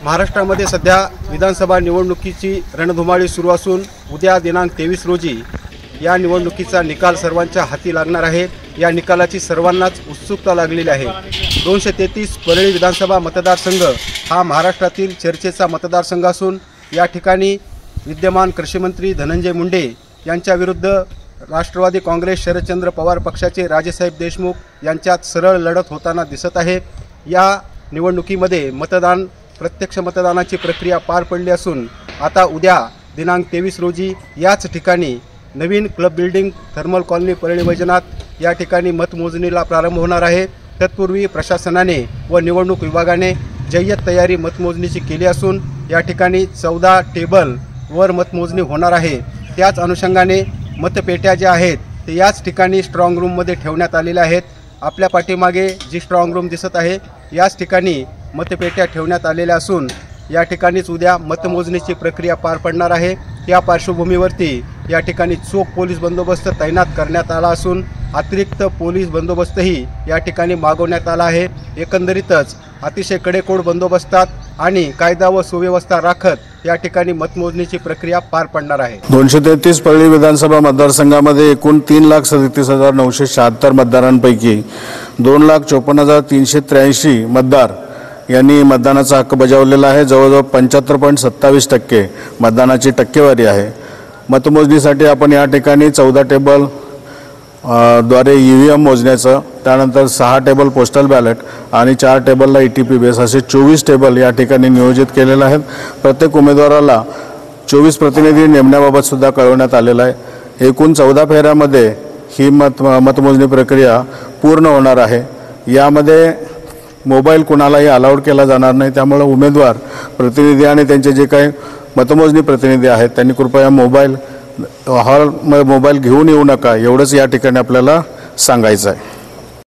महाराष्ट्रामध्ये सध्या विधानसभा निवडणुकीची रणधुमाळी सुरू असून उद्या दिनांक 23 रोजी या निवडणुकीचा निकाल सर्वांच्या हाती लागणार आहे। या निकालाची सर्वांनाच उत्सुकता लागलेली आहे। 233 परळी विधानसभा मतदारसंघ हा महाराष्ट्रातील चर्चेचा मतदारसंघ असून या ठिकाणी विद्यमान कृषी मंत्री धनंजय मुंडे यांच्या विरुद्ध राष्ट्रवादी काँग्रेस शरदचंद्र पवार पक्षाचे राजेसाहेब देशमुख यांच्यात सरळ लढत होताना दिसत आहे। या निवडणुकीमध्ये प्रत्यक्ष मतदानाची प्रक्रिया पार पडली असून आता उद्या दिनांक 23 रोजी याच ठिकाणी नवीन club building thermal colony Parli Vaijnath या ठिकाणी मतमोजणीला प्रारंभ होणार आहे। तत्पूर्वी प्रशासनाने व निवडणूक विभागाने जय्यत तयारी मतमोजणीची केली असून या ठिकाणी 14 टेबलवर मतमोजणी होणार आहे। त्याच अनुषंगाने मतपेट्या ज्या आहेत ते याच ठिकाणी स्ट्रॉंग रूममध्ये ठेवण्यात आलेल्या आहेत। आपल्या पाठीमागे जी स्ट्रॉंग रूम दिसत आहे याच ठिकाणी मतपेट्या ठेवण्यात आलेल्या असून या ठिकाणीच उद्या मतमोजणीची प्रक्रिया पार पडणार आहे। त्या पार्श्वभूमीवरती या ठिकाणी चोख पोलीस बंदोबस्त तैनात करण्यात आला असून अतिरिक्त पोलीस बंदोबस्तही या ठिकाणी मागवण्यात आला आहे। एकंदरीतच अतिशय कडेकोट बंदोबस्तात आणि कायदा व सुव्यवस्था राखत या ठिकाणी मतमोजणीची प्रक्रिया पार पडणार आहे। 233 परळी विधानसभा मतदारसंघामध्ये एकूण 3,37,976 मतदारांपैकी 2,54,383 मतदार यांनी मतदानाचा हक्क बजावलेला आहे। जवळजवळ 75.27% मतदानाची टक्केवारी आहे। मतमोजणीसाठी आपण या ठिकाणी 14 टेबल द्वारे EVM मोजण्याचं, त्यानंतर 6 टेबल पोस्टल बॅलेट आणि 4 टेबलला ETP बेस असे 24 टेबल या ठिकाणी नियोजित केलेले आहेत। प्रत्येक उमेदवाराला 24 प्रतिनिधी नेमण्याबाबत सुद्धा कळवण्यात आलेलं आहे। एकूण 14 फेऱ्यामध्ये ही मतमोजणी प्रक्रिया पूर्ण होणार आहे। यामध्ये मोबाईल कुणालाही अलाउड केला जाणार नाही, त्यामुळे उमेदवार प्रतिनिधी आणि त्यांचे जे काही मतमोजणी प्रतिनिधी आहेत त्यांनी कृपया मोबाईल घेऊन येऊ नका एवढंच या ठिकाणी आपल्याला सांगायचं आहे।